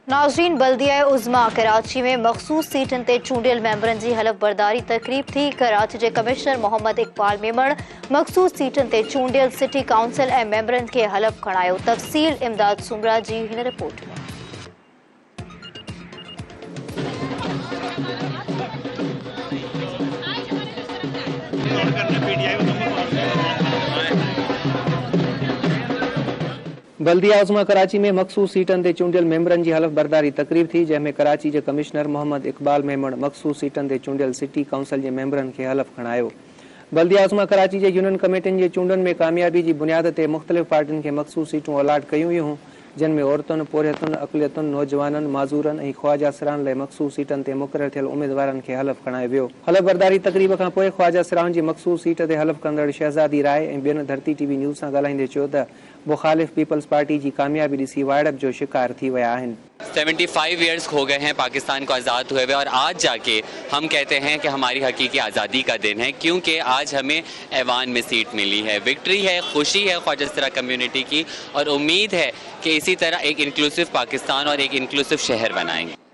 नाज़रीन, बल्दिया उज़्मा कराची में मखसूस सीटन ते चूंडियल मेंबरन जी हलफ बरदारी तकरीब थी। कराची के कमिश्नर मोहम्मद इकबाल मेमण मखसूस सीटन ते चूंडियल सिटी काउंसिल ऐं मेंबरन के हलफ खणायो। तफ़सील इमदाद सुमरा जी हिन रिपोर्ट में। बल्दिया उज़्मा कराची में मखसूस सीटन ते चूंडियल मेंबरन जी हलफ बरदारी तकरीब थी, जंहिंमें कराची के कमिश्नर मोहम्मद इकबाल मेमण मखसूस सीटन ते चूंडियल सिटी काउंसिल के मेंबरन के हलफ खणायो। बल्दिया उज़्मा कराची के यूनियन कमेटियुनि जे चूंडनि में कामयाबी की बुनियाद ते मुख़्तलिफ़ पार्टियुनि के मखसूस सीटूं अलाट कयूं वियूं, जिनमें औरतुनि, पोरियतुनि, अक़लियतुनि, नौजवाननि, माज़ूरनि ऐं ख्वाजा सिरान लाइ मखसूस सीटन ते मुक़रर थियल उम्मीदवारनि खे हलफ खणायो वियो। हलफ बरदारी तकरीब खां पोइ ख्वाजा सिरान जी मखसूस सीट ते हलफ कंदड़ शहज़ादी राय ऐं ॿियनि धरती टीवी न्यूज़ सां ॻाल्हाईंदे चयो त मुखालिफ़ पीपल्स पार्टी की कामयाबी ॾिसी वाइड़प जो शिकार थी विया आहिनि। 75 ईयर्स हो गए हैं पाकिस्तान को आज़ाद हुए हुए, और आज जाके हम कहते हैं कि हमारी हकीकी आज़ादी का दिन है, क्योंकि आज हमें ऐवान में सीट मिली है। विक्ट्री है, खुशी है ख्वाजा सिरा कम्युनिटी की, और उम्मीद है कि इसी तरह एक इंक्लूसिव पाकिस्तान और एक इंक्लूसिव शहर बनाएंगे।